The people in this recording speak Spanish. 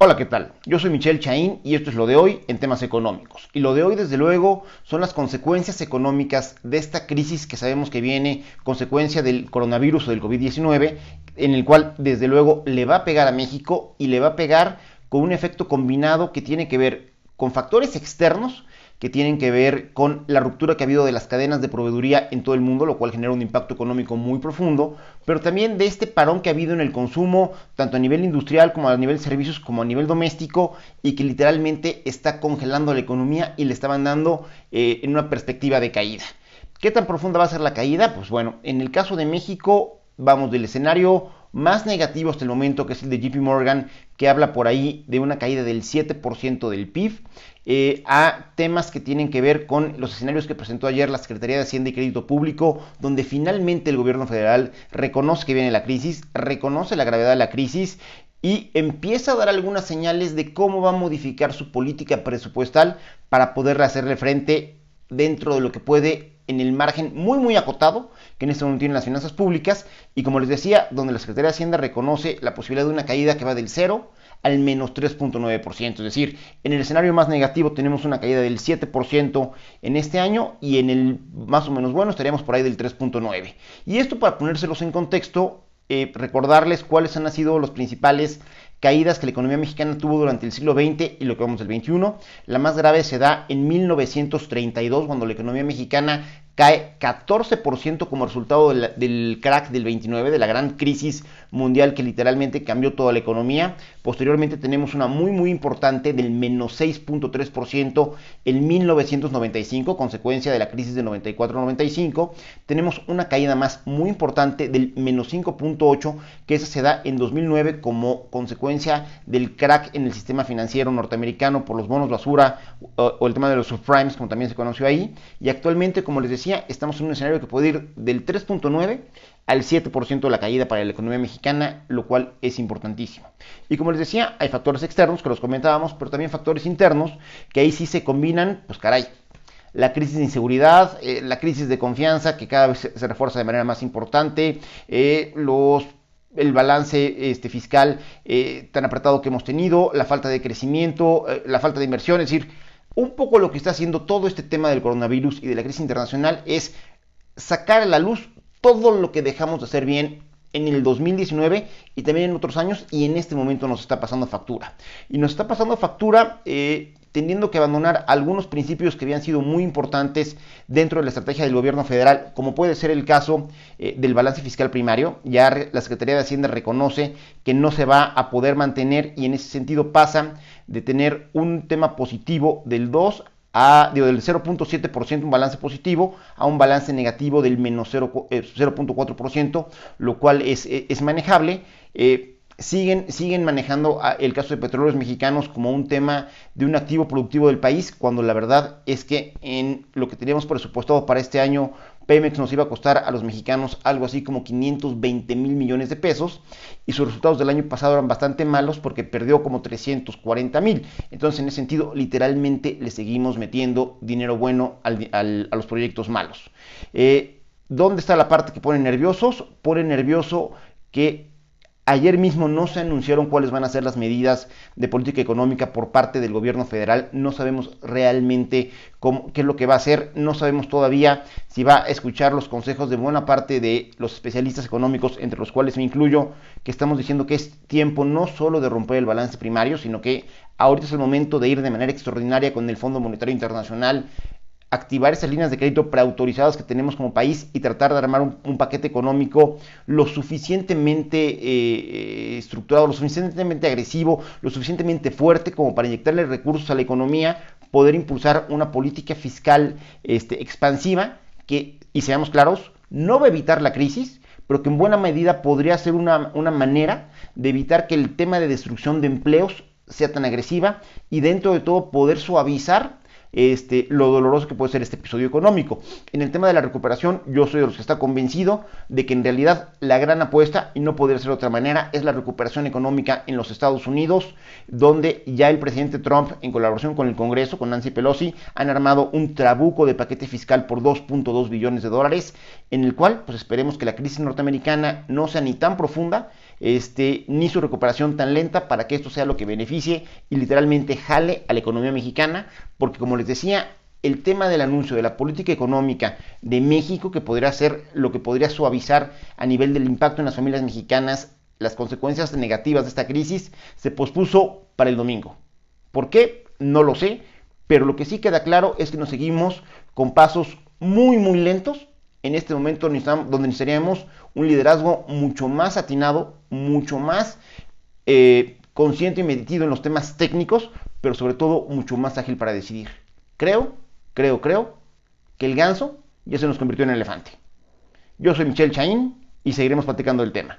Hola, ¿qué tal? Yo soy Michelle Chaín y esto es lo de hoy en temas económicos. Y lo de hoy, desde luego, son las consecuencias económicas de esta crisis que sabemos que viene consecuencia del coronavirus o del COVID-19, en el cual, desde luego, le va a pegar a México y le va a pegar con un efecto combinado que tiene que ver con factores externos que tienen que ver con la ruptura que ha habido de las cadenas de proveeduría en todo el mundo, lo cual genera un impacto económico muy profundo, pero también de este parón que ha habido en el consumo, tanto a nivel industrial como a nivel servicios, como a nivel doméstico, y que literalmente está congelando la economía y le está mandando en una perspectiva de caída. ¿Qué tan profunda va a ser la caída? Pues bueno, en el caso de México, vamos del escenario más negativo hasta el momento, que es el de JP Morgan, que habla por ahí de una caída del 7% del PIB, a temas que tienen que ver con los escenarios que presentó ayer la Secretaría de Hacienda y Crédito Público, donde finalmente el gobierno federal reconoce que viene la crisis, reconoce la gravedad de la crisis y empieza a dar algunas señales de cómo va a modificar su política presupuestal para poder hacerle frente dentro de lo que puede en el margen muy acotado que en este momento tienen las finanzas públicas y, como les decía, donde la Secretaría de Hacienda reconoce la posibilidad de una caída que va del 0 al menos 3.9%, es decir, en el escenario más negativo tenemos una caída del 7% en este año y en el más o menos bueno estaríamos por ahí del 3.9%. Y esto, para ponérselos en contexto, recordarles cuáles han sido los principales caídas que la economía mexicana tuvo durante el siglo XX y lo que vamos del XXI. La más grave se da en 1932, cuando la economía mexicana cae 14% como resultado del crack del 29, de la gran crisis mundial que literalmente cambió toda la economía. Posteriormente tenemos una muy importante del menos 6.3% en 1995, consecuencia de la crisis de 94-95. Tenemos una caída más muy importante del menos 5.8%, que esa se da en 2009 como consecuencia del crack en el sistema financiero norteamericano por los bonos basura o el tema de los subprimes, como también se conoció ahí. Y actualmente, como les decía, estamos en un escenario que puede ir del 3.9 al 7% de la caída para la economía mexicana, lo cual es importantísimo. Y como les decía, hay factores externos que los comentábamos, pero también factores internos que ahí sí se combinan, pues caray, la crisis de inseguridad, la crisis de confianza que cada vez se refuerza de manera más importante, el balance fiscal tan apretado que hemos tenido, la falta de crecimiento, la falta de inversión, es decir, un poco lo que está haciendo todo este tema del coronavirus y de la crisis internacional es sacar a la luz todo lo que dejamos de hacer bien en el 2019 y también en otros años, y en este momento nos está pasando factura. Y nos está pasando factura teniendo que abandonar algunos principios que habían sido muy importantes dentro de la estrategia del gobierno federal, como puede ser el caso del balance fiscal primario. Ya la Secretaría de Hacienda reconoce que no se va a poder mantener, y en ese sentido pasa de tener un tema positivo del 2 del 0.7%, un balance positivo, a un balance negativo del menos 0.4%, lo cual es manejable. Siguen manejando el caso de Petróleos Mexicanos como un tema de un activo productivo del país, cuando la verdad es que en lo que teníamos presupuestado para este año, Pemex nos iba a costar a los mexicanos algo así como 520 mil millones de pesos, y sus resultados del año pasado eran bastante malos porque perdió como 340 mil. Entonces, en ese sentido, literalmente le seguimos metiendo dinero bueno a los proyectos malos. ¿Dónde está la parte que pone nerviosos? Pone nervioso que ayer mismo no se anunciaron cuáles van a ser las medidas de política económica por parte del gobierno federal. No sabemos realmente qué es lo que va a hacer. No sabemos todavía si va a escuchar los consejos de buena parte de los especialistas económicos, entre los cuales me incluyo, que estamos diciendo que es tiempo no solo de romper el balance primario, sino que ahorita es el momento de ir de manera extraordinaria con el Fondo Monetario Internacional, activar esas líneas de crédito preautorizadas que tenemos como país y tratar de armar un paquete económico lo suficientemente estructurado, lo suficientemente agresivo, lo suficientemente fuerte como para inyectarle recursos a la economía, poder impulsar una política fiscal expansiva que, y seamos claros, no va a evitar la crisis, pero que en buena medida podría ser una manera de evitar que el tema de destrucción de empleos sea tan agresiva, y dentro de todo poder suavizar lo doloroso que puede ser este episodio económico. En el tema de la recuperación, yo soy de los que está convencido de que en realidad la gran apuesta, y no podría ser de otra manera, es la recuperación económica en los Estados Unidos, donde ya el presidente Trump, en colaboración con el Congreso, con Nancy Pelosi, han armado un trabuco de paquete fiscal por 2.2 billones de dólares, en el cual pues esperemos que la crisis norteamericana no sea ni tan profunda ni su recuperación tan lenta para que esto sea lo que beneficie y literalmente jale a la economía mexicana, porque como les decía, el tema del anuncio de la política económica de México, que podría ser lo que podría suavizar a nivel del impacto en las familias mexicanas las consecuencias negativas de esta crisis, se pospuso para el domingo. ¿Por qué? No lo sé, pero lo que sí queda claro es que nos seguimos con pasos muy lentos en este momento donde necesitaríamos un liderazgo mucho más atinado, mucho más consciente y metido en los temas técnicos, pero sobre todo mucho más ágil para decidir. Creo que el ganso ya se nos convirtió en elefante. Yo soy Michelle Chaín y seguiremos platicando el tema.